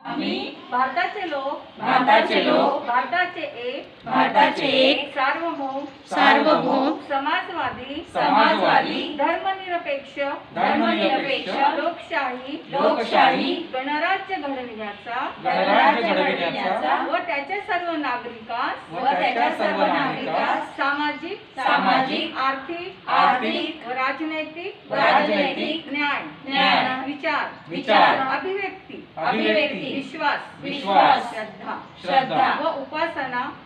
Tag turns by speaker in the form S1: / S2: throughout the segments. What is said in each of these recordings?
S1: आम्ही
S2: भारताचे लोक भारताचे एक सार्वभौम समाजवादी धर्मनिरपेक्ष लोकशाही गणराज्य घडविण्याचा व त्याच्या सर्व नागरिकांस सामाजिक आर्थिक व राजनैतिक न्याय विचार अभिव्यक्ती विश्वास श्रद्धा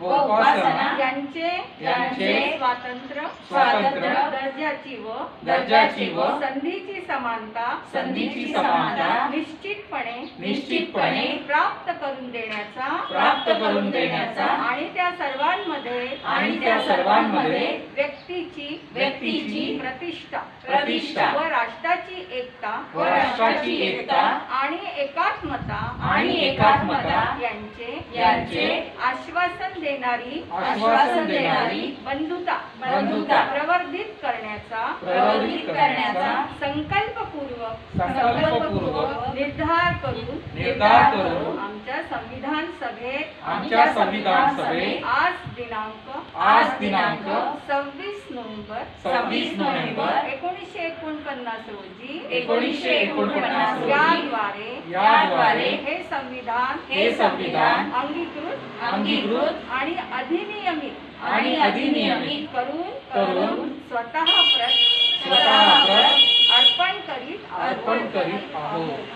S2: व उपासना यांचे स्वातंत्र्य दर्जाची व संधीची समानता निश्चितपणे प्राप्त करून देण्याचा आणि त्या सर्वांमध्ये व्यक्तीची प्रतिष्ठा व राष्ट्राची एकता आणि एकात्मता यांचे आश्वासन देणारी बंधुता प्रवर्धित करण्याचा संकल्पपूर्वक निर्धार करून आमच्या संविधान सभेत आज दिनांक 26 नोव्हेंबर 1949 रोजी याद्वारे हे संविधान अंगीकृत आणि अधिनियमित करून स्वतः प्रत अर्पण करीत आहोत।